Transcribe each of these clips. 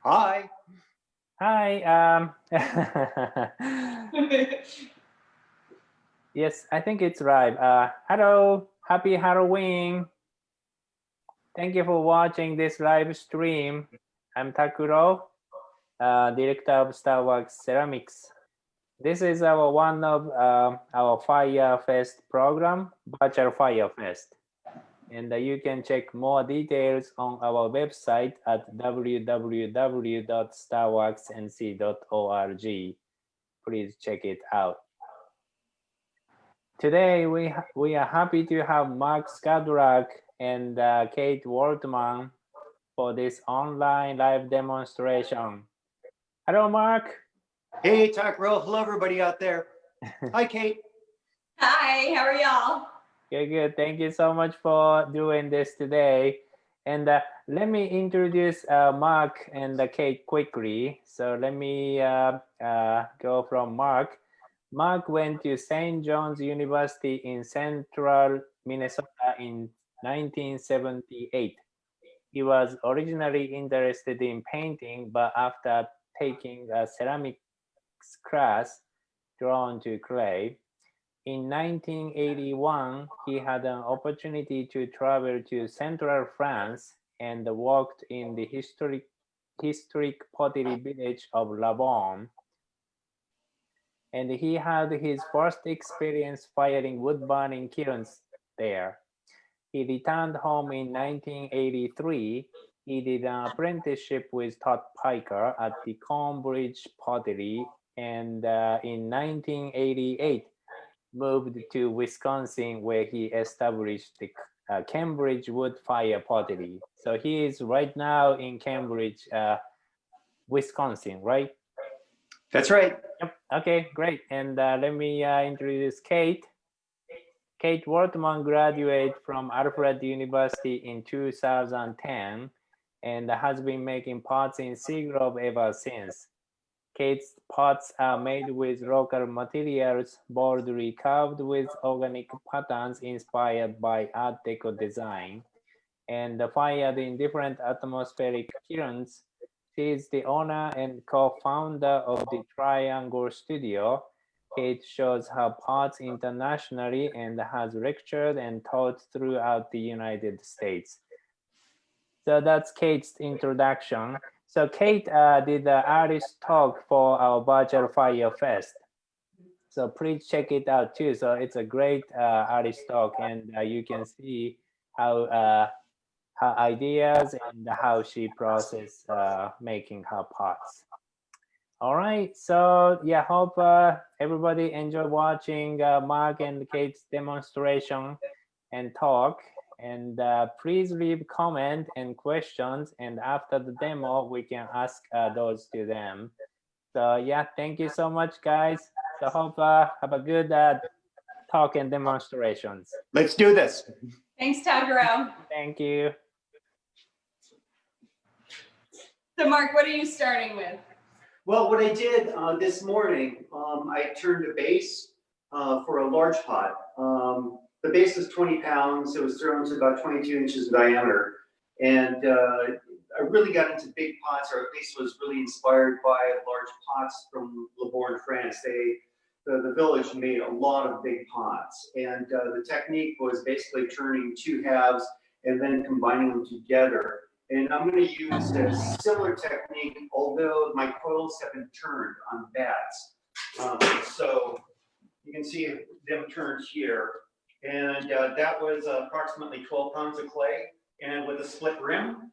Hi. Hi. Yes, I think it's right. Hello. Happy Halloween. Thank you for watching this live stream. I'm Takuro, director of Starworks Ceramics. This is our one of our Firefest program, Virtual Firefest. And you can check more details on our website at www.starworksnc.org. Please check it out. Today we are happy to have Mark Skudlarek and Kate Waltman for this online live demonstration. Hello, Mark. Hey, Takro. Hello, everybody out there. Hi, Kate. Hi, how are y'all? Good. Thank you so much for doing this today. And let me introduce Mark and Kate quickly. So let me go from Mark. Mark went to St. John's University in central Minnesota in 1978. He was originally interested in painting, but after taking a ceramics class, drawn to clay. In 1981, he had an opportunity to travel to central France and worked in the historic pottery village of Borne. And he had his first experience firing wood burning kilns there. He returned home in 1983. He did an apprenticeship with Todd Piker at the Cornwall Bridge Pottery, and in 1988, moved to Wisconsin, where he established the Cambridge wood fire pottery. So he is right now in Cambridge, Wisconsin, right? That's right. Yep. Okay, great. And let me introduce Kate. Kate Waltman graduated from Alfred University in 2010 and has been making pots in Seagrove ever since. Kate's pots are made with local materials, boldly carved with organic patterns inspired by Art Deco design, and fired in different atmospheric kilns. She is the owner and co-founder of the Triangle Studio. Kate shows her pots internationally and has lectured and taught throughout the United States. So that's Kate's introduction. So Kate did the artist talk for our virtual Firefest. So please check it out too. So it's a great artist talk, and you can see how her ideas and how she process making her pots. All right, so yeah, hope everybody enjoy watching Mark and Kate's demonstration and talk. And please leave comment and questions, and after the demo we can ask those to them. So yeah, thank you so much, guys. So hope have a good talk and demonstrations. Let's do this. Thanks, Takuro. Thank you. So Mark, what are you starting with? Well, what I did this morning, I turned a base for a large pot. The base was 20 pounds. It was thrown to about 22 inches in diameter. And I really got into big pots, or at least was really inspired by large pots from Borne, France. The village made a lot of big pots. And the technique was basically turning two halves and then combining them together. And I'm going to use a similar technique, although my coils have been turned on bats. So you can see them turned here. And that was approximately 12 pounds of clay and with a split rim.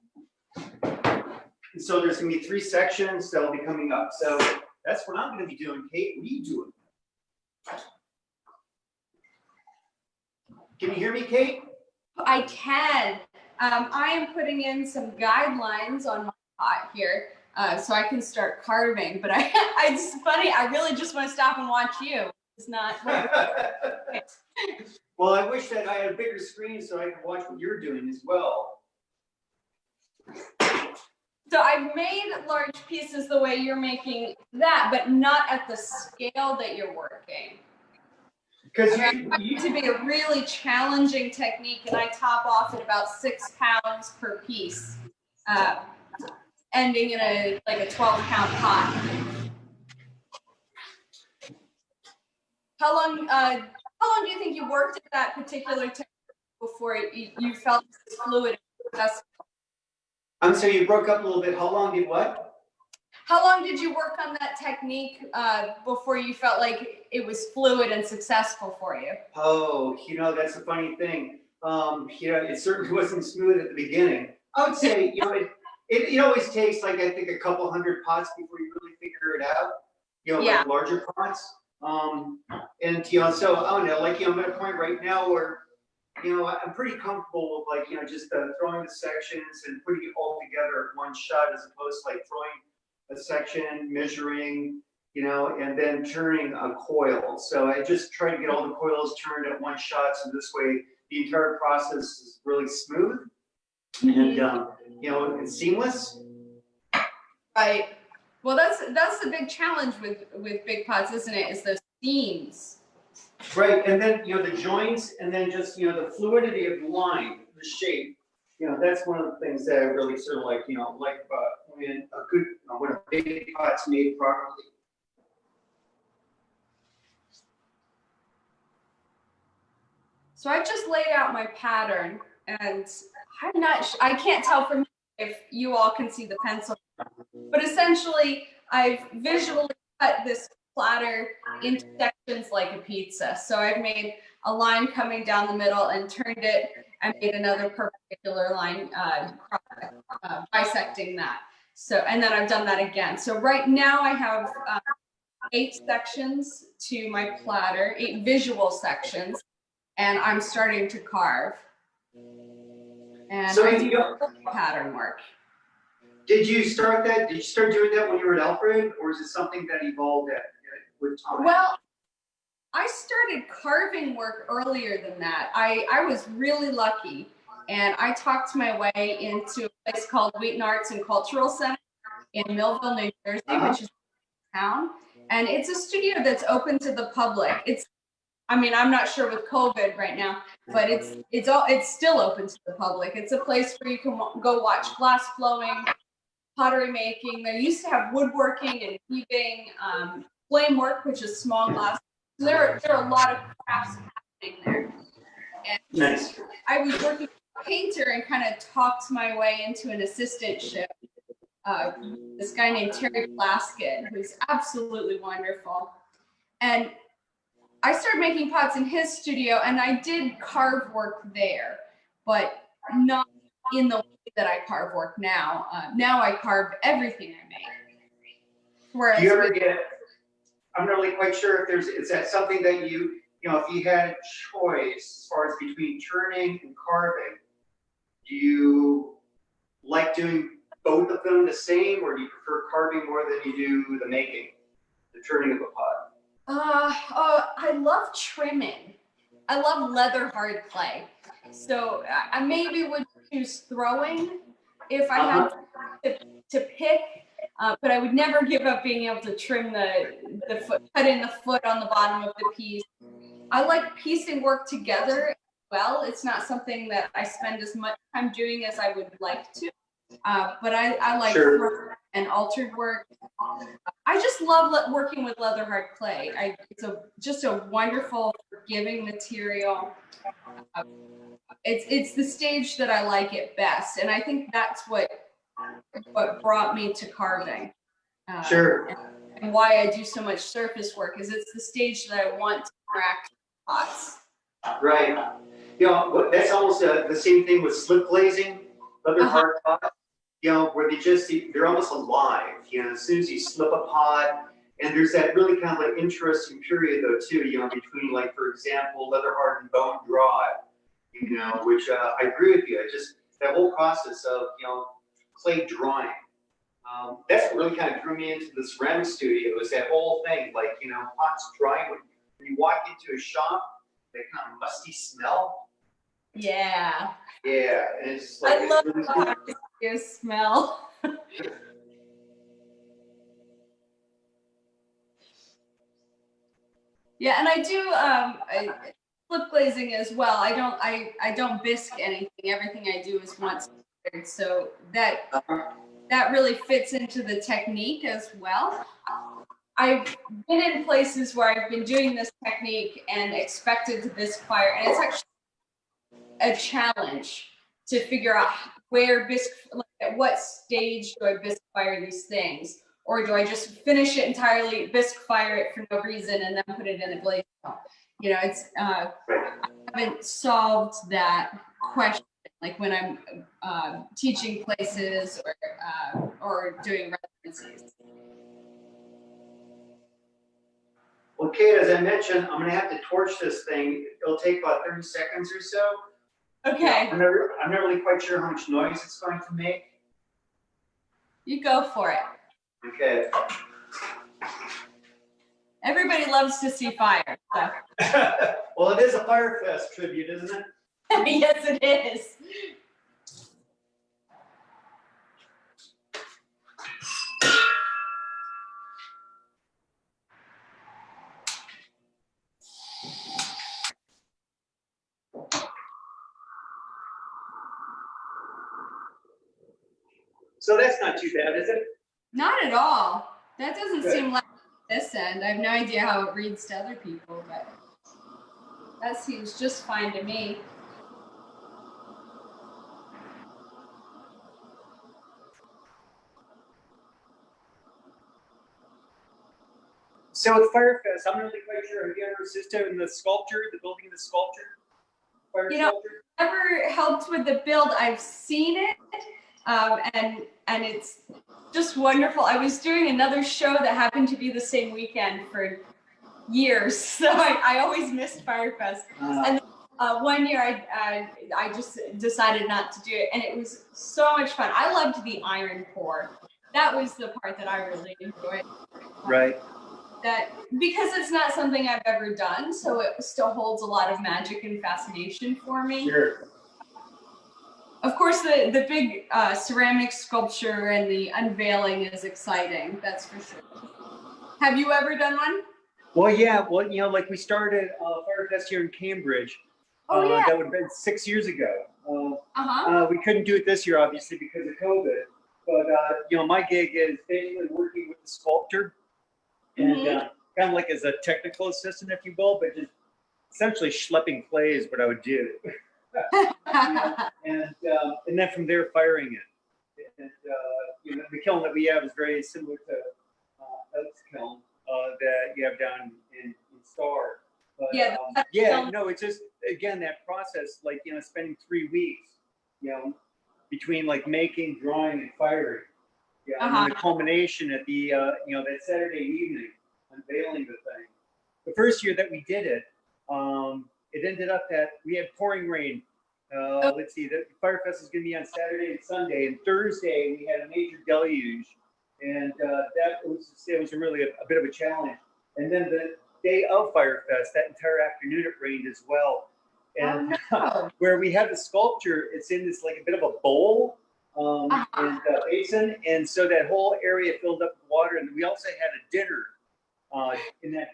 And so there's going to be 3 sections that will be coming up. So that's what I'm going to be doing. Kate, what are you doing? Can you hear me, Kate? I can. I am putting in some guidelines on my pot here so I can start carving. But it's funny, I really just want to stop and watch you. It's not. Well, I wish that I had a bigger screen so I could watch what you're doing as well. So I've made large pieces the way you're making that, but not at the scale that you're working. Because it to be a really challenging technique, and I top off at about 6 pounds per piece. ending in a 12-pound pot. How long do you think you worked at that particular technique before you felt this fluid and successful? So you broke up a little bit. How long did what? How long did you work on that technique before you felt like it was fluid and successful for you? Oh, that's a funny thing. It certainly wasn't smooth at the beginning. I would say, it always takes I think a couple hundred pots before you really figure it out. Yeah. Like larger pots. And so I don't know, I'm at a point right now where, I'm pretty comfortable with just throwing the sections and putting it all together at one shot, as opposed to throwing a section, measuring, and then turning a coil. So I just try to get all the coils turned at one shot, so this way the entire process is really smooth and and seamless. Right. Well, that's the big challenge with big pots, isn't it? Is those seams. Right, and then the joints, and then just the fluidity of the line, the shape. That's one of the things that I really sort of like when a big pot's made properly. So I just laid out my pattern, and I can't tell from if you all can see the pencil, but essentially I've visually cut this platter into sections like a pizza. So I've made a line coming down the middle and turned it and made another perpendicular line bisecting that. So, and then I've done that again. So right now I have 8 sections to my platter, 8 visual sections, and I'm starting to carve. And So I do pattern work. Did you start doing that when you were at Alfred, or is it something that evolved with time? Well, I started carving work earlier than that. I was really lucky, and I talked my way into a place called Wheaton Arts and Cultural Center in Millville, New Jersey, which is a town. And it's a studio that's open to the public. I'm not sure with COVID right now, but it's still open to the public. It's a place where you can go watch glass blowing, pottery making. They used to have woodworking and weaving, flame work, which is small glass. So there are a lot of crafts happening there. And nice. I was working with a painter and kind of talked my way into an assistantship. This guy named Terry Plaskett, who's absolutely wonderful. And I started making pots in his studio, and I did carve work there, but not in the way that I carve work now. Now I carve everything I make. Whereas do you ever get, I'm not really quite sure if is that something that if you had a choice as far as between turning and carving, do you like doing both of them the same, or do you prefer carving more than you do the making, the turning of a pot? I love trimming. I love leather hard clay. So I maybe would choose throwing if I had to pick, but I would never give up being able to trim the foot, cut in the foot on the bottom of the piece. I like piecing work together as well. It's not something that I spend as much time doing as I would like to, but I like sure. and altered work. I just love working with leather hard clay. It's just a wonderful, forgiving material. It's the stage that I like it best, and I think that's what brought me to carving. Sure. And why I do so much surface work is it's the stage that I want to crack pots. Right. That's almost the same thing with slip glazing, leather hard pots. Where they're almost alive. As soon as you slip a pot, and there's that really kind of like interesting period though too. Between for example, leather hardened bone dry. Which I agree with you. Just that whole process of clay drying. That's what really kind of drew me into the ceramic studio. Is that whole thing pots dry when you walk into a shop, that kind of musty smell. Yeah. Yeah, and it's I love your smell. Yeah, and I do flip glazing as well. I don't bisque anything. Everything I do is once cleared, so that that really fits into the technique as well. I've been in places where I've been doing this technique and expected to bisque fire, and it's actually a challenge to figure out where bisque, like at what stage do I bisque fire these things, or do I just finish it entirely, bisque fire it for no reason, and then put it in a glaze kiln? You know, it's I haven't solved that question. Like when I'm teaching places or doing residencies. Well, Kate, as I mentioned, I'm gonna have to torch this thing. It'll take about 30 seconds or so. Okay. I'm not really quite sure how much noise it's going to make. You go for it. Okay. Everybody loves to see fire. So. Well, it is a Firefest tribute, isn't it? Yes, it is. So that's not too bad, is it? Not at all. That doesn't seem like this end. I have no idea how it reads to other people, but that seems just fine to me. So with Firefest, I'm not really quite sure. Have you ever assisted in the sculpture, the building of the sculpture? Fire sculpture? Never helped with the build. I've seen it, and it's just wonderful. I was doing another show that happened to be the same weekend for years, so I always missed Firefest. And one year I just decided not to do it, and it was so much fun. I loved the iron pour. That was the part that I really enjoyed. Right. That because it's not something I've ever done, so it still holds a lot of magic and fascination for me. Sure. Of course, the big ceramic sculpture and the unveiling is exciting. That's for sure. Have you ever done one? Well, yeah. Well, you know, like we started Firefest here in Cambridge. Oh, yeah. That would have been 6 years ago. We couldn't do it this year, obviously, because of COVID. But you know, my gig is basically working with the sculptor. And kind of like as a technical assistant, if you will, but just essentially schlepping clay is what I would do. and then from there, firing it. And you know, the kiln that we have is very similar to Oak's kiln that you have down in Star. But, no, it's just again that process, like you know, spending 3 weeks, you know, between like making, drawing, and firing. Yeah, and then the culmination at the you know, that Saturday evening, unveiling the thing. The first year that we did it, it ended up that we had pouring rain. Let's see, the Firefest is going to be on Saturday and Sunday, and Thursday we had a major deluge, and it was really a bit of a challenge. And then the day of Firefest, that entire afternoon it rained as well. And where we had the sculpture, it's in this like a bit of a bowl. And basin, and so that whole area filled up with water, and we also had a dinner in that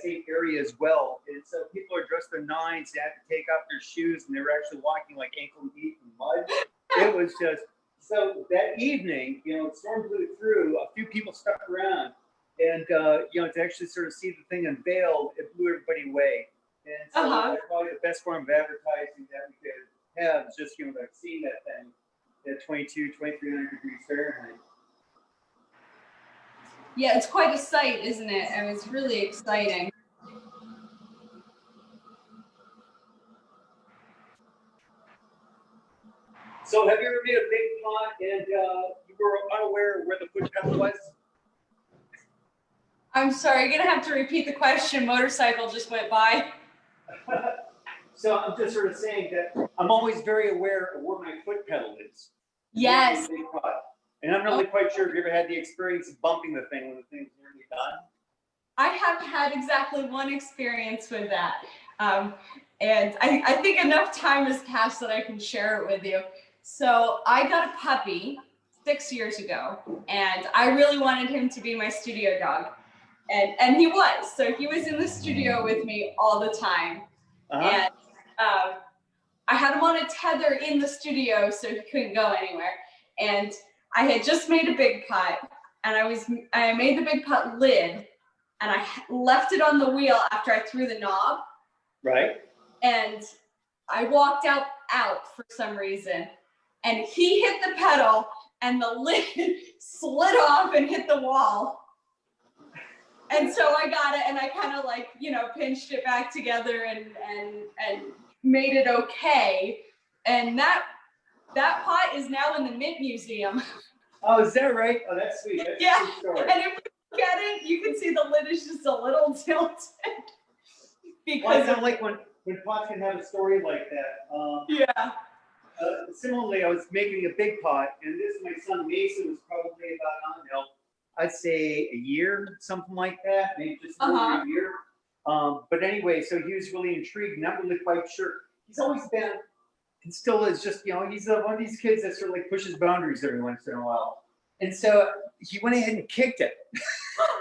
same area as well. And so people are dressed to the nines, they had to take off their shoes, and they were actually walking like ankle deep in mud. It was just so that evening, you know, the storm blew through. A few people stuck around, and you know, to actually sort of see the thing unveiled, it blew everybody away. And so that's probably the best form of advertising that we could have, is just you know, like seeing that thing at 2,300 degrees Fahrenheit. Yeah, it's quite a sight, isn't it? And it's really exciting. So have you ever made a big pot and you were unaware of where the foot pedal was? I'm sorry, you're gonna have to repeat the question. Motorcycle just went by. So I'm just sort of saying that I'm always very aware of where my foot pedal is. Yes. And I'm not really quite sure if you ever had the experience of bumping the thing when the thing's nearly done. I have had exactly one experience with that. And I think enough time has passed that I can share it with you. So I got a puppy 6 years ago, and I really wanted him to be my studio dog. And he was. So he was in the studio with me all the time. And I had him on a tether in the studio, so he couldn't go anywhere. And I had just made a big pot, and I made the big pot lid, and I left it on the wheel after I threw the knob. Right. And I walked out for some reason, and he hit the pedal, and the lid slid off and hit the wall. And so I got it, and I kind of like, you know, pinched it back together and made it okay. And that pot is now in the Mint Museum. Oh, is that right? Oh, that's sweet. That's Yeah. a good story. And if you look at it, you can see the lid is just a little tilted. Well, I Because sound like when pots can have a story like that. yeah. Similarly, I was making a big pot, and my son Mason was probably about, I don't know, I'd say a year, something like that, maybe just over a year. But anyway, so he was really intrigued, not really quite sure. He's always been, and still is just, you know, he's one of these kids that sort of like pushes boundaries every once in a while. And so he went ahead and kicked it.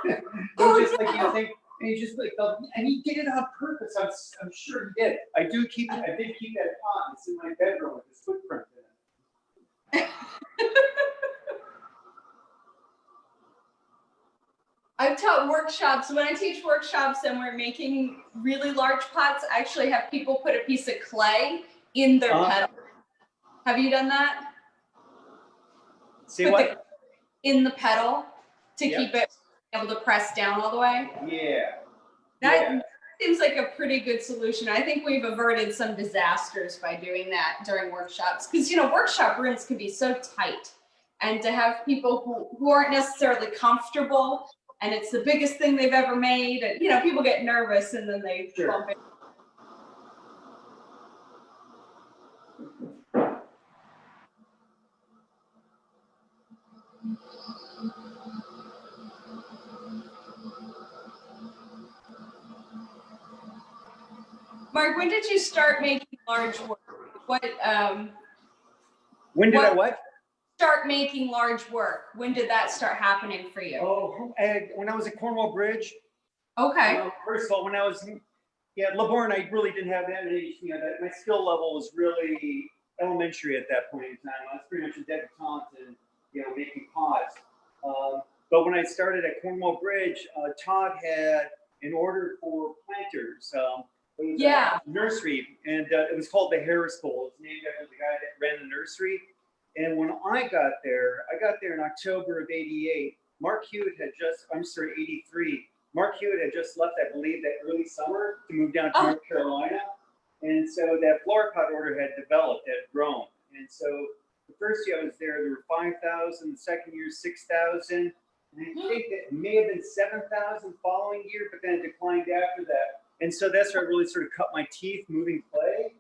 It was just like, you think, and he just like, and he did it on purpose. I'm sure he did. I did keep that pot. It's in my bedroom with his footprint in it. I've taught workshops. When I teach workshops and we're making really large pots, I actually have people put a piece of clay in their pedal. Have you done that? Say what? In the pedal to keep it able to press down all the way. Yeah. That seems like a pretty good solution. I think we've averted some disasters by doing that during workshops, because you know workshop rooms can be so tight, and to have people who aren't necessarily comfortable, and it's the biggest thing they've ever made, and you know people get nervous and then they bump it. Mark, when did you start making large work? When did I what? Start making large work. When did that start happening for you? Oh, when I was at Cornwall Bridge. Okay. First of all, when I was Borne, I really didn't have that many. You know, my skill level was really elementary at that point in time. I was pretty much a debutante in, you know, making pots. But when I started at Cornwall Bridge, Todd had an order for planters. It was a nursery, and it was called the Harris Bowl. It's named after the guy that ran the nursery. And when I got there in October of '88. Mark Hewitt had just, 83. Mark Hewitt had just left, I believe, that early summer to move down to North Carolina. And so that flower pot order had developed, had grown. And so the first year I was there were 5,000. The second year, 6,000. And I think that it may have been 7,000 following year, but then it declined after that. And so that's where I really sort of cut my teeth moving clay.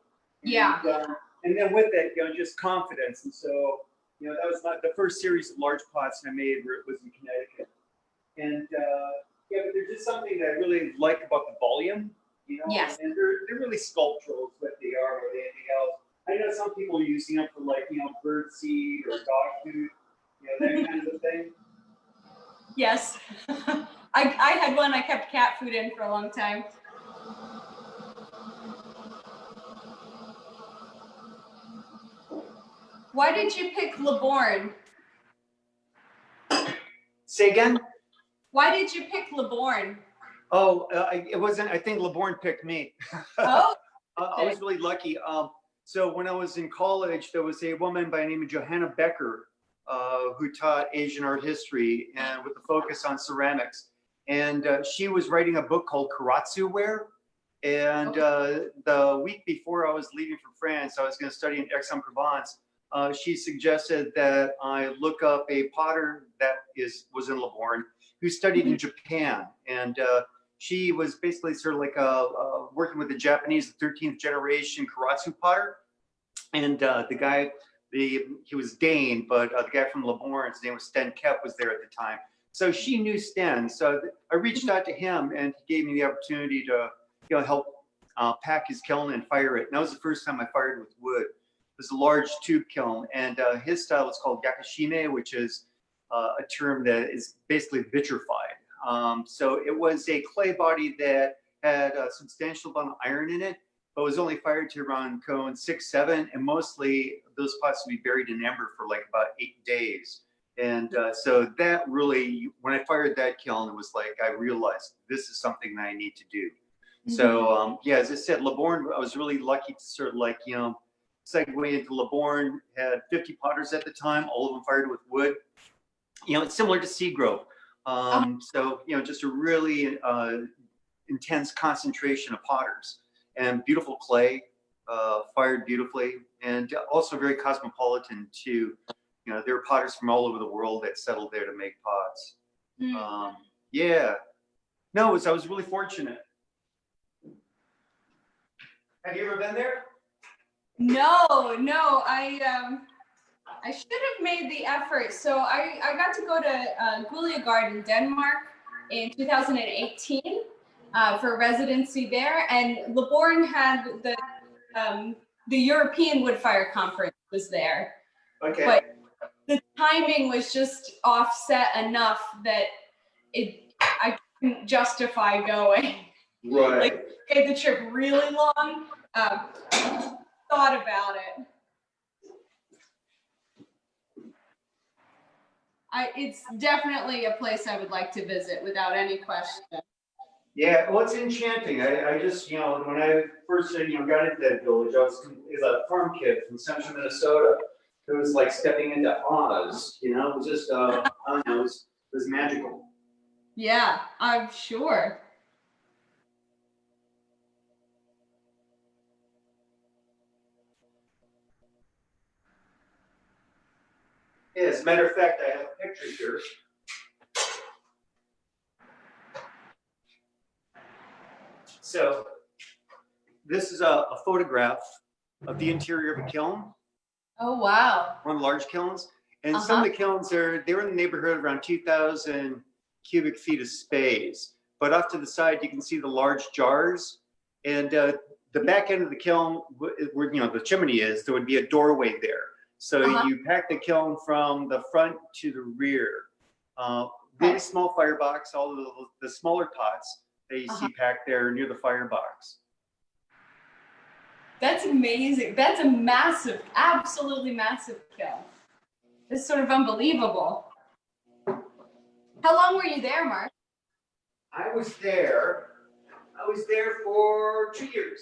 And then with that, you know, just confidence. And so, you know, that was the first series of large pots I made where it was in Connecticut. And but there's just something that I really like about the volume, you know. Yes. And they're really sculptural, is what they are, or anything else. I know some people are using them for, like, you know, bird seed or dog food, you know, that kind of thing. Yes. I had one I kept cat food in for a long time. Why did you pick Borne? Say again? Why did you pick Borne? Oh, it wasn't, I think Borne picked me. Oh. I was really lucky. So when I was in college, there was a woman by the name of Johanna Becker who taught Asian art history and with a focus on ceramics. And she was writing a book called Karatsu Ware. And the week before I was leaving for France, I was going to study in Aix-en-Provence. She suggested that I look up a potter that was in Borne who studied in Japan. And she was basically sort of like working with the Japanese 13th generation Karatsu potter. And the guy, he was Dane, but the guy from Borne, his name was Sten Kep, was there at the time. So she knew Sten. So I reached out to him, and he gave me the opportunity to, you know, help pack his kiln and fire it. And that was the first time I fired with wood. It was a large tube kiln, and his style is called yakashime, which is a term that is basically vitrified. So it was a clay body that had a substantial amount of iron in it, but was only fired to around cone 6, 7, and mostly those pots would be buried in amber for like about 8 days. And so that really, when I fired that kiln, it was like I realized this is something that I need to do. So yeah, as I said, Borne, I was really lucky to sort of like, you know, segue into Borne, had 50 potters at the time, all of them fired with wood. You know, it's similar to Seagrove. So, you know, just a really intense concentration of potters and beautiful clay, fired beautifully, and also very cosmopolitan too. You know, there are potters from all over the world that settled there to make pots. Yeah, no, I was really fortunate. Have you ever been there? No, I should have made the effort. So I got to go to Skularek in Denmark in 2018 for residency there, and Borne had the European Wood Fire Conference was there. Okay. But the timing was just offset enough that I couldn't justify going. Right. Like, made the trip really long. Thought about it. It's definitely a place I would like to visit without any question. Yeah, well, it's enchanting. I just, you know, when I first, you know, got into that village, I was a farm kid from central Minnesota. It was like stepping into Oz, you know, it was just, I don't know, it was magical. Yeah, I'm sure. Yeah, as a matter of fact, I have a picture here. So this is a photograph of the interior of a kiln. Oh, wow. One of the large kilns. And some of the kilns they were in the neighborhood of around 2,000 cubic feet of space. But off to the side, you can see the large jars. And the back end of the kiln, where you know the chimney is, there would be a doorway there. So you pack the kiln from the front to the rear. Really small firebox, all of the smaller pots that you see packed there near the firebox. That's amazing. That's a massive, absolutely massive kiln. It's sort of unbelievable. How long were you there, Mark? I was there for 2 years.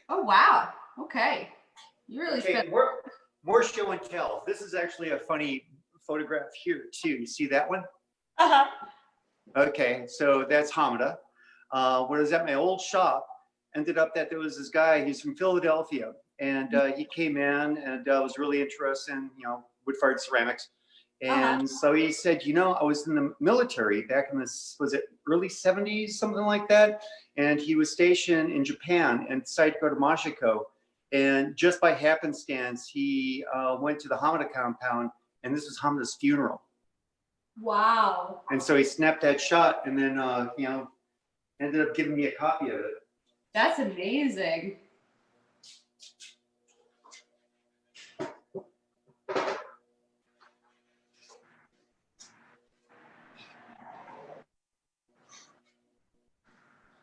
Oh, wow. Okay. You really spent. More show and tell. This is actually a funny photograph here too. You see that one? Okay, so that's Hamada. When I was at my old shop, ended up that there was this guy, he's from Philadelphia, and he came in and was really interested in, you know, wood-fired ceramics. And so he said, you know, I was in the military back in this, was it early 70s, something like that? And he was stationed in Japan and decided to go to Mashiko. And just by happenstance, he went to the Hamada compound, and this was Hamada's funeral. Wow. And so he snapped that shot and then, you know, ended up giving me a copy of it. That's amazing.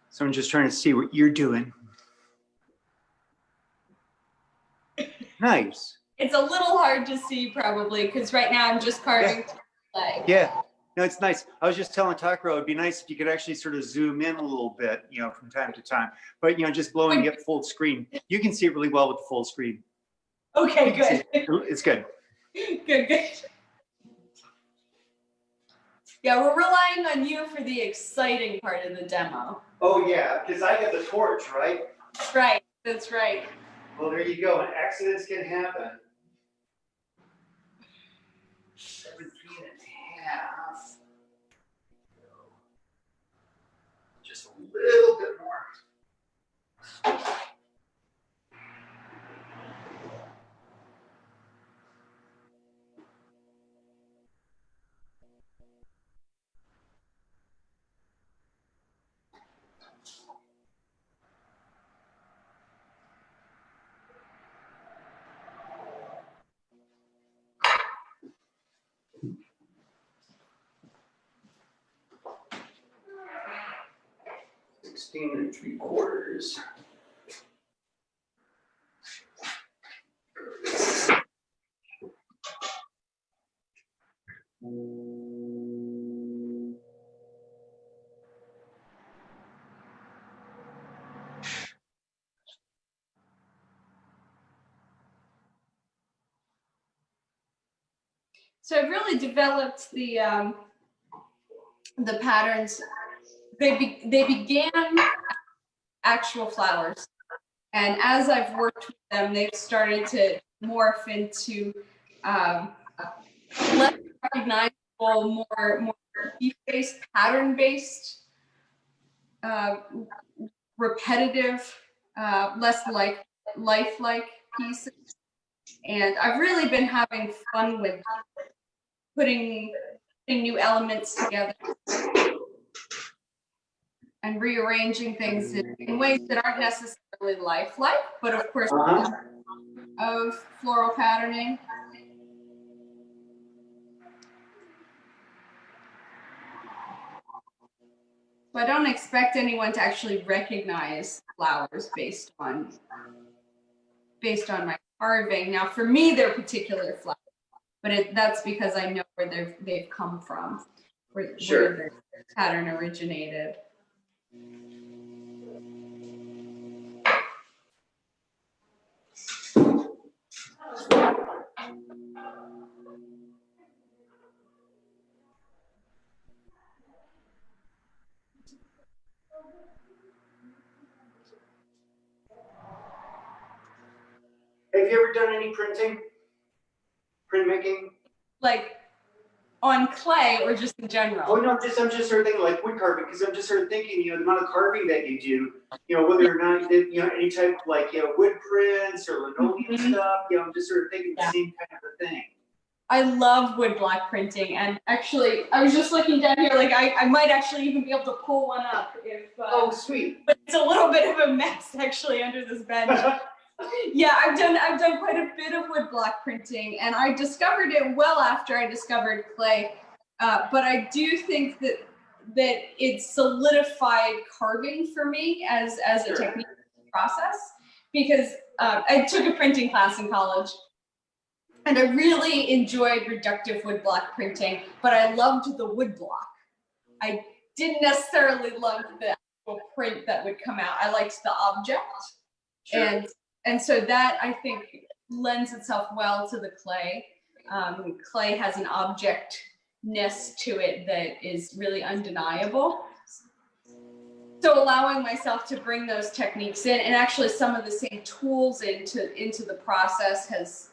So I'm just trying to see what you're doing. Nice. It's a little hard to see probably because right now I'm just carving clay. Yeah. No, it's nice. I was just telling Takaro, it'd be nice if you could actually sort of zoom in a little bit, you know, from time to time. But, you know, just blowing it full screen. You can see it really well with the full screen. Okay, good. It's good. Good. Yeah, we're relying on you for the exciting part of the demo. Oh, yeah, because I have the torch, right? Right, that's right. Well, there you go. And accidents can happen. 17 and a half. Just a little bit more. Sixteen and 3/4. So I've really developed the patterns. They began actual flowers, and as I've worked with them, they've started to morph into less recognizable, more leaf-based, pattern-based, repetitive, less lifelike pieces. And I've really been having fun with putting new elements together and rearranging things in ways that aren't necessarily lifelike, but of course, of floral patterning. So I don't expect anyone to actually recognize flowers based on my carving. Now, for me, they're particular flowers, but that's because I know where they've come from, where their pattern originated. Have you ever done any printing? Printmaking? Like on clay or just in general? Oh no, I'm just sort of thinking like wood carving, because I'm just sort of thinking, the amount of carving that you do, whether or not, any type of like, wood prints or linoleum stuff, I'm just sort of thinking the same kind of a thing. I love woodblock printing, and actually, I was just looking down here, like I might actually even be able to pull one up if. Oh, sweet. But it's a little bit of a mess actually under this bench. Yeah, I've done quite a bit of woodblock printing, and I discovered it well after I discovered clay. But I do think that it solidified carving for me as a technique process, because I took a printing class in college. And I really enjoyed reductive woodblock printing, but I loved the woodblock. I didn't necessarily love the actual print that would come out. I liked the object. Sure. And so that, I think, lends itself well to the clay. Clay has an objectness to it that is really undeniable. So allowing myself to bring those techniques in, and actually some of the same tools into the process has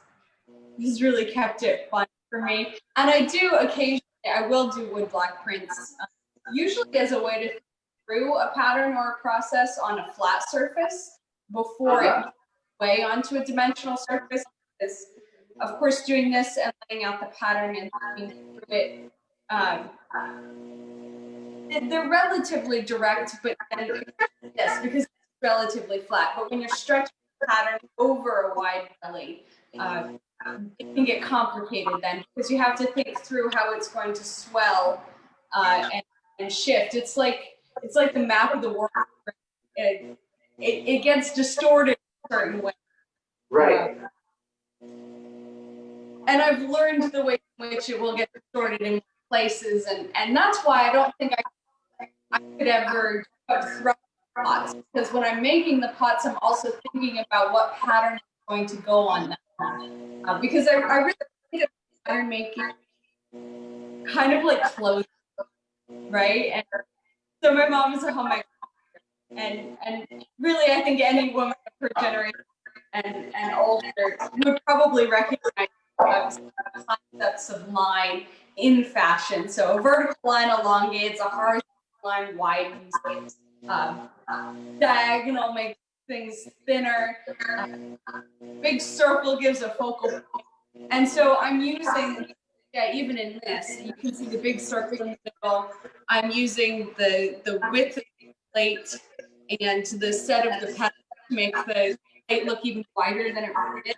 really kept it fun for me. And I do occasionally, I will do woodblock prints, usually as a way to think through a pattern or a process on a flat surface before it moves away onto a dimensional surface. Because, of course, doing this and laying out the pattern and thinking through it, they're relatively direct, but yes, because it's relatively flat. But when you're stretching the pattern over a wide belly, it can get complicated then, because you have to think through how it's going to swell and shift. It's like the map of the world. It gets distorted in a certain way. Right. And I've learned the way in which it will get distorted in places, and that's why I don't think I could ever throw pots, because when I'm making the pots, I'm also thinking about what pattern is going to go on them. Because I really think of pattern making kind of like clothes, right? And so my mom is a homemaker, and really I think any woman of her generation and older would probably recognize concepts of line in fashion. So a vertical line elongates, a horizontal line widens, diagonal makes things thinner, big circle gives a focal point. And so I'm using, even in this, you can see the big circle in the middle. I'm using the width of the plate and the set of the pattern to make the plate look even wider than it really is.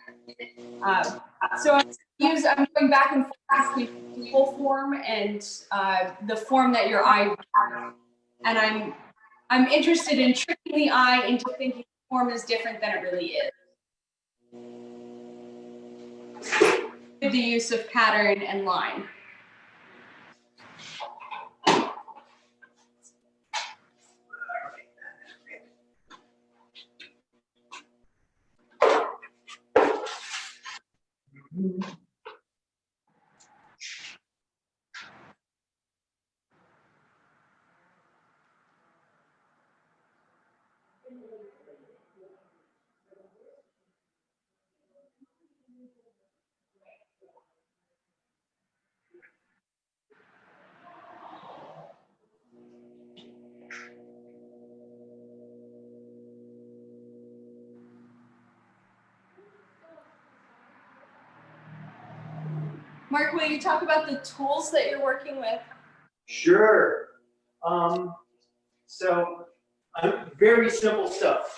So I'm going back and forth between full form and the form that your eye would have. And I'm interested in tricking the eye into thinking the form is different than it really is. The use of pattern and line. Mark, will you talk about the tools that you're working with? Sure. So very simple stuff.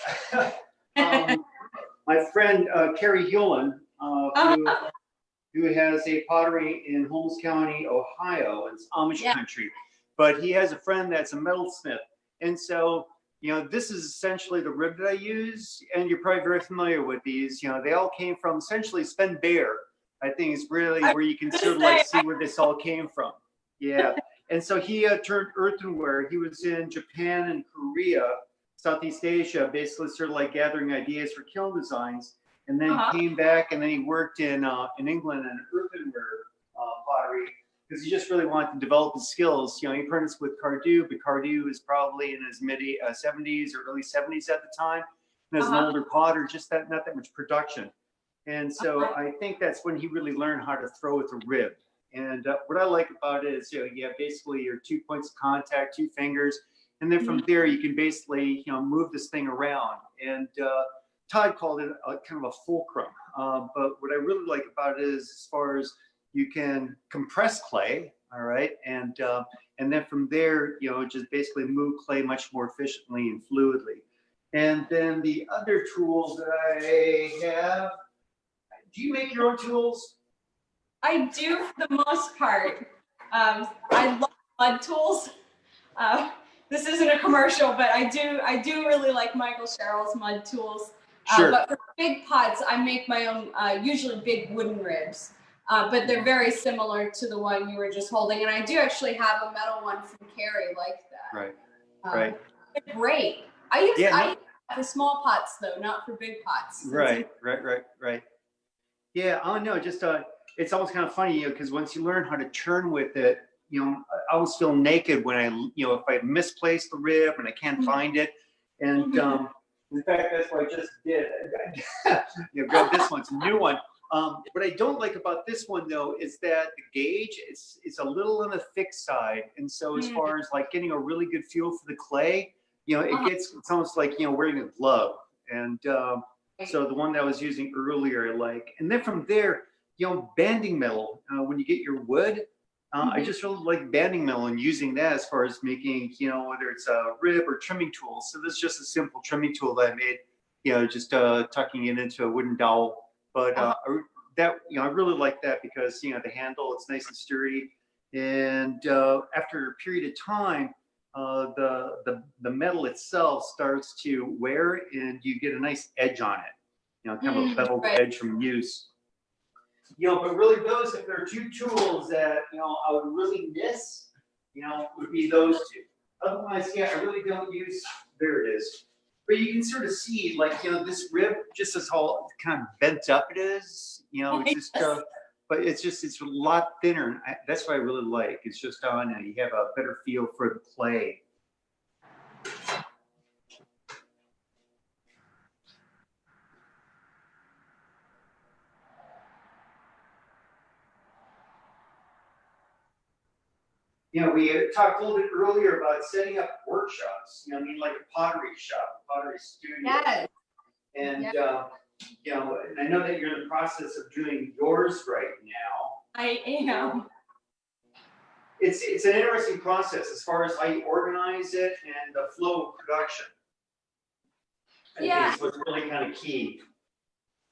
My friend Carrie Hewlin, who has a pottery in Holmes County, Ohio. It's Amish country, but he has a friend that's a metalsmith, and so this is essentially the rib that I use, and you're probably very familiar with these. They all came from essentially Sven Baer. I think is really where you can sort of like see where this all came from. Yeah. And so he turned earthenware. He was in Japan and Korea, Southeast Asia, basically sort of like gathering ideas for kiln designs, and then came back, and then he worked in England in earthenware pottery because he just really wanted to develop his skills. He apprenticed with Cardew, but Cardew was probably in his mid 70s or early 70s at the time, and as an older potter, just not that much production. And so I think that's when he really learned how to throw with a rib. And what I like about it is, you have basically your 2 points of contact, 2 fingers, and then from there you can basically, move this thing around. And Todd called it kind of a fulcrum. But what I really like about it is, as far as you can compress clay, all right, and then from there, just basically move clay much more efficiently and fluidly. And then the other tools that I have. Do you make your own tools? I do for the most part. I love mud tools. This isn't a commercial, but I do really like Michael Sherrill's mud tools. Sure. But for big pots, I make my own, usually big wooden ribs. But they're very similar to the one you were just holding. And I do actually have a metal one from Carrie like that. Right. Right. They're great. I use it for small pots though, not for big pots. Right. Yeah, oh no, just it's almost kind of funny, because once you learn how to churn with it, I always feel naked when I, if I misplace the rib and I can't find it. And in fact, that's what I just did. Grab this one, it's a new one. What I don't like about this one though is that the gauge is a little on the thick side, and so as far as like getting a really good feel for the clay, it's almost like wearing a glove. And so the one that I was using earlier, and then from there, banding metal, when you get your wood, I just really like banding metal and using that as far as making, whether it's a rib or trimming tool. So this is just a simple trimming tool that I made, just tucking it into a wooden dowel. But that, I really like that because, the handle, it's nice and sturdy. And after a period of time, the metal itself starts to wear, and you get a nice edge on it, kind of a beveled edge from use. But really those, if there are 2 tools that, I would really miss, would be those 2. Otherwise, I really don't use, there it is. But you can sort of see, this rib, just as how kind of bent up it is, it's just, but it's a lot thinner. And that's what I really like. It's just on, and you have a better feel for the clay. We talked a little bit earlier about setting up workshops, like a pottery shop, a pottery studio. Yes. And, and I know that you're in the process of doing yours right now. I am. It's an interesting process as far as how you organize it and the flow of production. I think is what's really kind of key.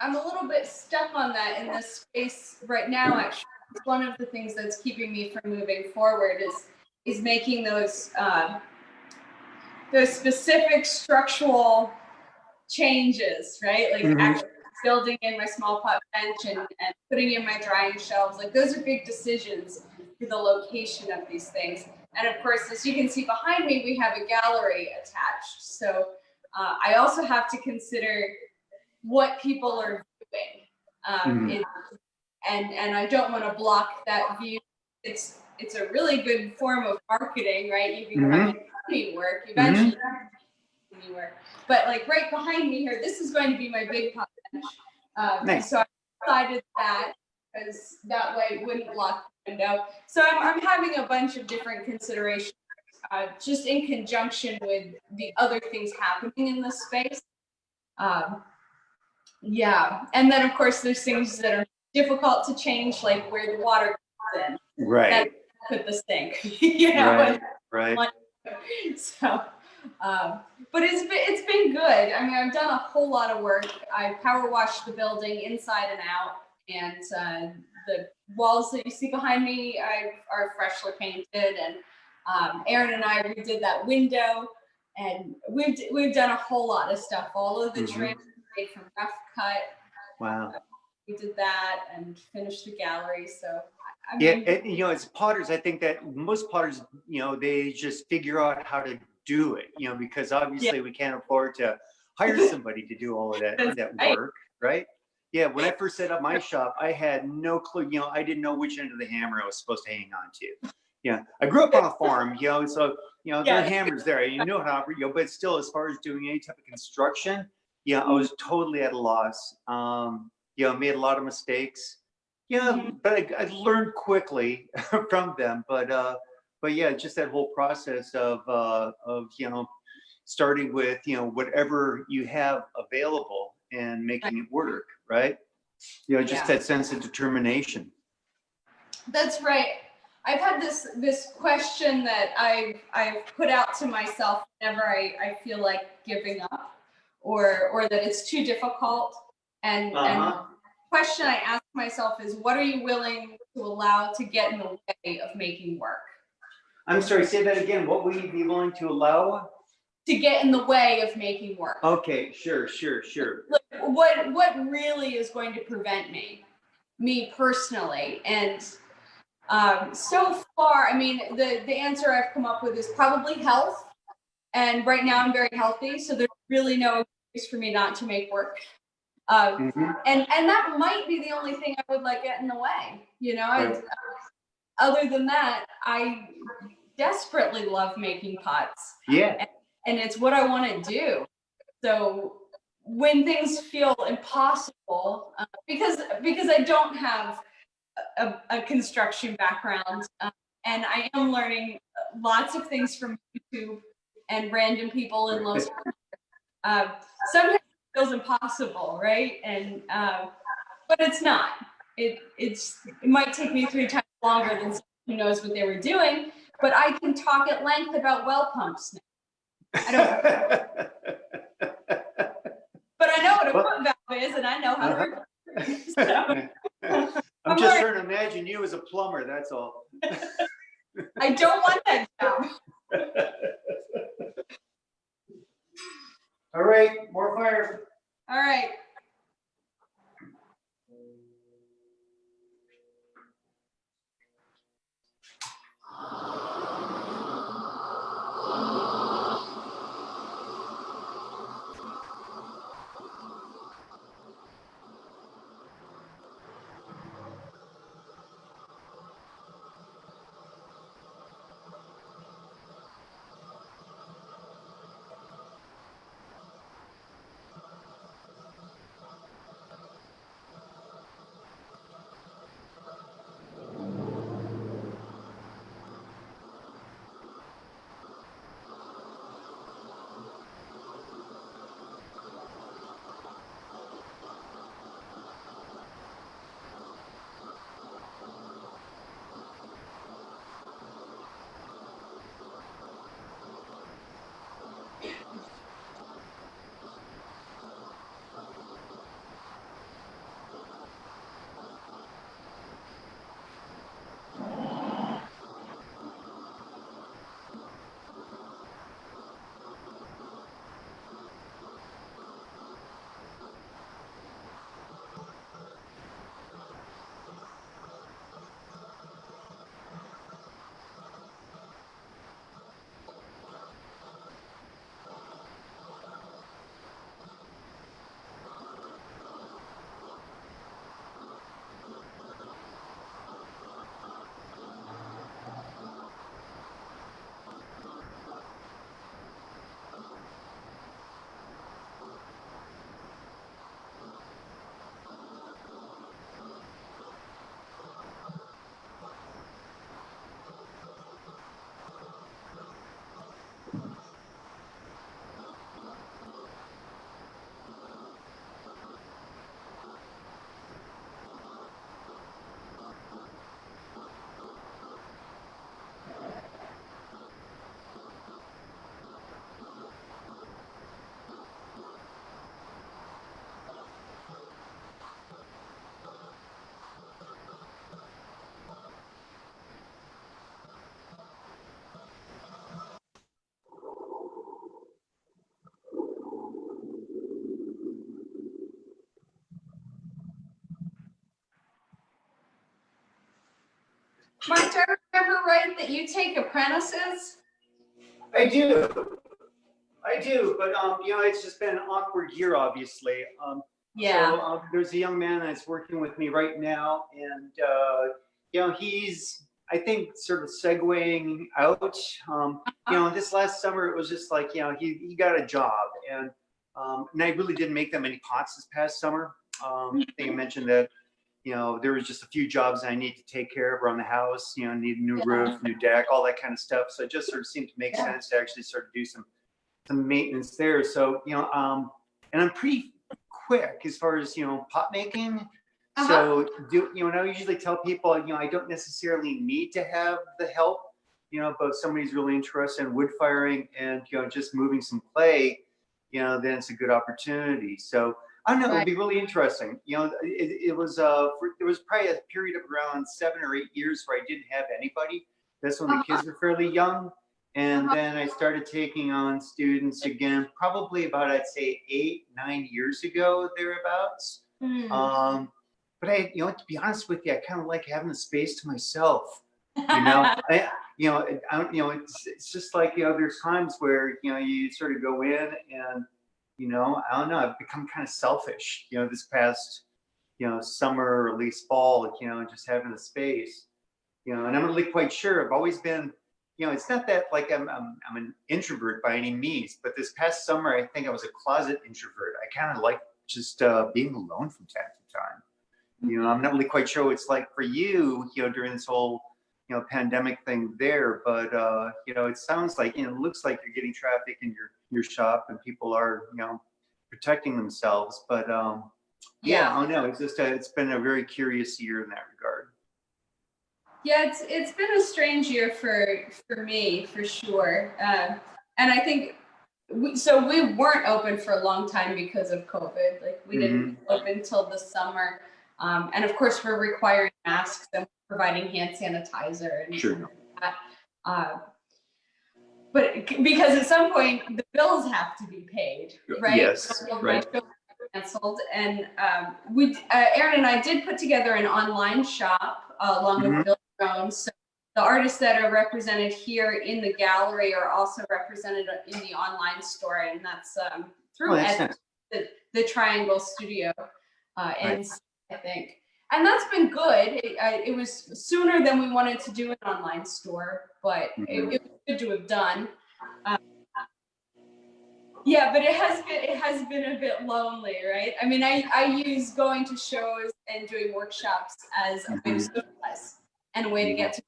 I'm a little bit stuck on that in this space right now, actually. It's one of the things that's keeping me from moving forward is making those specific structural changes, right? Like actually building in my small pot bench and putting in my drying shelves. Like those are big decisions for the location of these things. And of course, as you can see behind me, we have a gallery attached. So I also have to consider what people are viewing. And I don't want to block that view. It's a really good form of marketing, right? You become money work eventually. Work. But like right behind me here, this is going to be my big pot bench. Nice. So I decided that because that way it wouldn't block the window. So I'm having a bunch of different considerations, just in conjunction with the other things happening in this space. And then of course there's things that are difficult to change, like where the water comes in. Right. With the sink, you know. Right. So, but it's been good. I mean, I've done a whole lot of work. I power washed the building inside and out, and the walls that you see behind me are freshly painted. And Aaron and I redid that window, and we've done a whole lot of stuff. All of the trim made from rough cut. Wow. We did that and finished the gallery. So. I Yeah, mean, you know, as potters, I think that most potters, you know, they just figure out how to do it, you know, because obviously we can't afford to hire somebody to do all of that work, right? Yeah, when I first set up my shop, I had no clue, you know, I didn't know which end of the hammer I was supposed to hang on to. Yeah, I grew up on a farm, you know, so, you know, there are hammers there, you know how, you know, but still, as far as doing any type of construction, yeah, I was totally at a loss. You know, made a lot of mistakes. Yeah, but I learned quickly from them. But yeah, just that whole process of you know, starting with, you know, whatever you have available and making it work, right? You know, just that sense of determination. That's right. I've had this question that I've put out to myself whenever I feel like giving up or that it's too difficult. And question I ask myself is, what are you willing to allow to get in the way of making work? I'm sorry, say that again. What will you be willing to allow? To get in the way of making work. Okay, sure. Look, what really is going to prevent me personally? And so far, I mean, the answer I've come up with is probably health. And right now I'm very healthy, so there's really no excuse for me not to make work. And that might be the only thing I would let get in the way, you know. Other than that, I desperately love making pots. Yeah. And it's what I want to do. So when things feel impossible, because I don't have a construction background, and I am learning lots of things from YouTube and random people in Los Angeles. Sometimes it feels impossible, right? And but it's not. It might take me 3 times longer than someone who knows what they were doing, but I can talk at length about well pumps now. I don't. But I know what a foot valve is, and I know how to repair it. So, I'm just trying to imagine you as a plumber. That's all. I don't want that job. All right, more fire. All right. Mark, do I remember right that you take apprentices? I do. I do, but you know, it's just been an awkward year, obviously. Yeah. So there's a young man that's working with me right now, and you know, he's I think sort of segueing out. You know, this last summer it was just like you know he got a job, and I really didn't make that many pots this past summer. I think I mentioned that. You know, there was just a few jobs I need to take care of around the house. You know, need a new roof, new deck, all that kind of stuff. So it just sort of seemed to make sense to actually sort of do some maintenance there. So, you know, and I'm pretty quick as far as, you know, pot making. So you know, and I usually tell people, you know, I don't necessarily need to have the help, you know, but if somebody's really interested in wood firing and, you know, just moving some clay, you know, then it's a good opportunity. So I don't know, it'll be really interesting. You know, it was, there was probably a period of around 7 or 8 years where I didn't have anybody. That's when the kids were fairly young. And then I started taking on students again, probably about, I'd say 8, 9 years ago, thereabouts. But I, you know, to be honest with you, I kind of like having the space to myself. You know, you know, you know, it's just like, you know, there's times where, you know, you sort of go in and, you know, I don't know, I've become kind of selfish, you know, this past, you know, summer or at least fall, you know, just having a space, you know, and I'm not really quite sure. I've always been, you know, it's not that like I'm an introvert by any means, but this past summer, I think I was a closet introvert. I kind of like just being alone from time to time. You know, I'm not really quite sure what it's like for you, you know, during this whole, you know, pandemic thing there, but you know, it sounds like, you know, it looks like you're getting traffic in your shop and people are, you know, protecting themselves. But yeah, I don't know. It's just it's been a very curious year in that regard. Yeah, it's been a strange year for me for sure, and I think so. We weren't open for a long time because of COVID. Like we didn't open till the summer, and of course we're requiring masks and providing hand sanitizer and all that. But because at some point the bills have to be paid, right? Yes, right. Canceled, and Aaron and I did put together an online shop along with Bill Jones. So the artists that are represented here in the gallery are also represented in the online store, and that's through the Triangle Studio, and I think, and that's been good. It was sooner than we wanted to do an online store, but it was good to have done. Yeah, but it has been a bit lonely, right? I mean, I use going to shows and doing workshops as a way to socialize and a way to get to,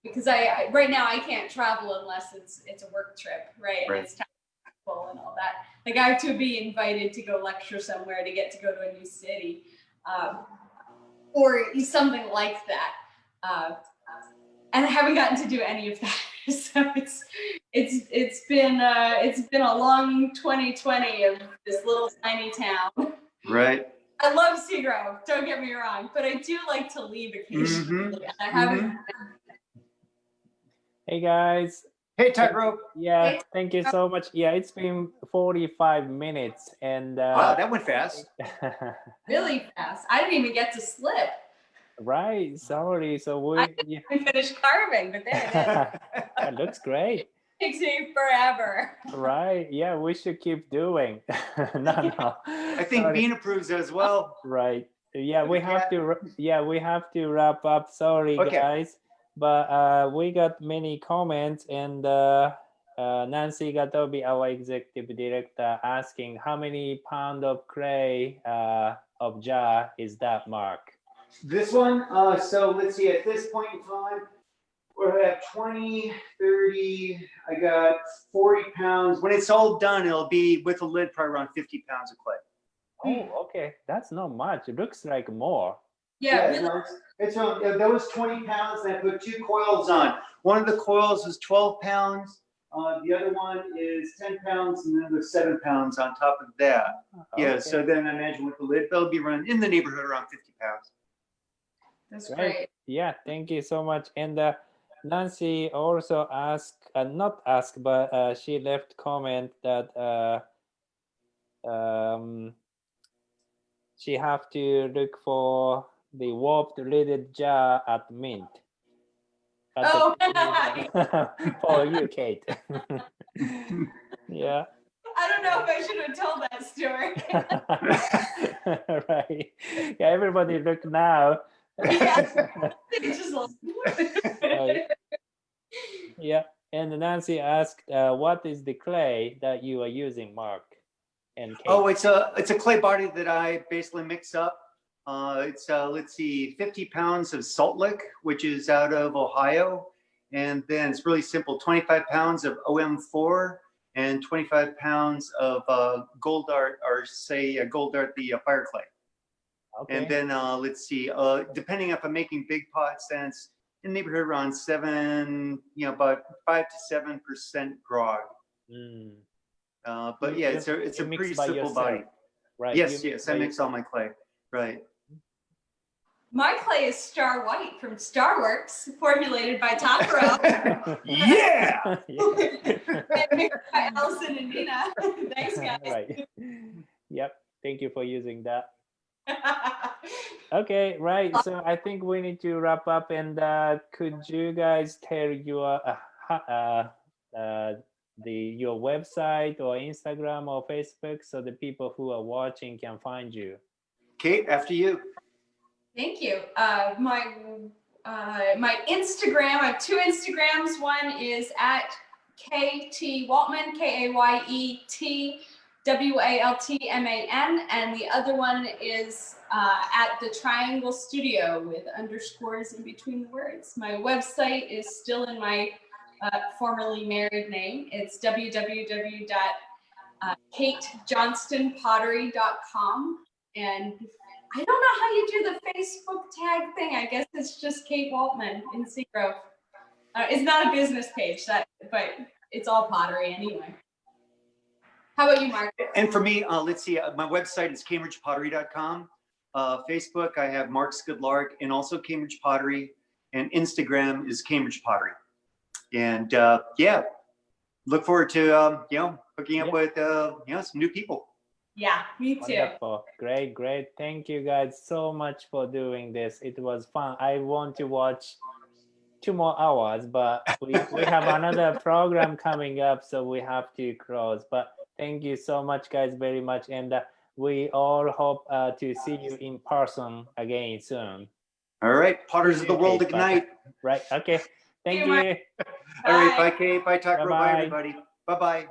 because I right now I can't travel unless it's a work trip, right? And it's taxable and all that. Like I have to be invited to go lecture somewhere to get to go to a new city, or something like that. And I haven't gotten to do any of that. So it's been a long 2020 of this little tiny town. Right. I love Seagrove, don't get me wrong, but I do like to leave occasionally. I haven't. Hey guys. Hey Tightrope. Yeah, Hey, thank you so much. Yeah, it's been 45 minutes and wow, that went fast. Really fast. I didn't even get to slip. Right, sorry. So I didn't finish carving, but there it is. That looks great. It takes me forever. Right. Yeah, we should keep doing. No. I think Bean approves as well. Right. Yeah, we have to wrap up. Sorry, guys. But we got many comments, and Nancy Gatobi, our executive director, asking how many pound of clay of jar is that, Mark? This one, so let's see, at this point in time, we're at 20, 30, I got 40 pounds. When it's all done, it'll be with a lid probably around 50 pounds of clay. Oh, okay. That's not much. It looks like more. Yeah, really? No, that was 20 pounds, and I put 2 coils on. One of the coils is 12 pounds. The other one is 10 pounds, and then there's 7 pounds on top of that. Okay. Yeah, so then I imagine with the lid, they'll be running in the neighborhood around 50 pounds. That's great. Yeah, thank you so much. And Nancy also asked, not asked, but she left comment that she have to look for the warped lidded jar at Mint. Oh. For you, Kate. Yeah. I don't know if I should have told that story. Right. Yeah, everybody look now. Yeah. It's just like... Right. Yeah. And Nancy asked, what is the clay that you are using, Mark and Kate? Oh, it's a clay body that I basically mix up. It's let's see, 50 pounds of salt lick, which is out of Ohio, and then it's really simple: 25 pounds of OM4 and 25 pounds of Gold Art, or say Gold Art, the fire clay. Okay. And then let's see, depending if I'm making big pots, then it's in the neighborhood around 7, about 5 to 7% grog. Mm. But yeah, it's a mix pretty by simple yourself, body. right? Yes, yes, I mix all my clay. Right. My clay is Star White from Starworks, formulated by Takaro. Yeah. And mixed by Allison and Nina. Thanks, guys. Right. Yep. Thank you for using that. Okay, right. So I think we need to wrap up. And could you guys tell your your website or Instagram or Facebook so the people who are watching can find you? Kate, after you. Thank you. My Instagram, I have 2 Instagrams. One is at KT Waltman, KAYETWALTMAN, and the other one is at the Triangle Studio with underscores in between the words. My website is still in my formerly married name. It's www.katejohnstonpottery.com, and I don't know how you do the Facebook tag thing. I guess it's just Kate Waltman in Seagrove. It's not a business page, but it's all pottery anyway. How about you, Mark? And for me, let's see, my website is cambridgepottery.com. Facebook, I have Mark Skudlarek, and also Cambridge Pottery, and Instagram is Cambridge Pottery. And yeah, look forward to hooking up with some new people. Yeah, me too. Wonderful. Great, great. Thank you guys so much for doing this. It was fun. I want to watch 2 more hours, but we have another program coming up, so we have to close. But thank you so much, guys, very much. And we all hope to see you in person again soon. All right, Potters of the World Ignite. Right, okay. Thank you. All right, bye, Kate. Bye, Tucker. Bye, everybody. Bye-bye.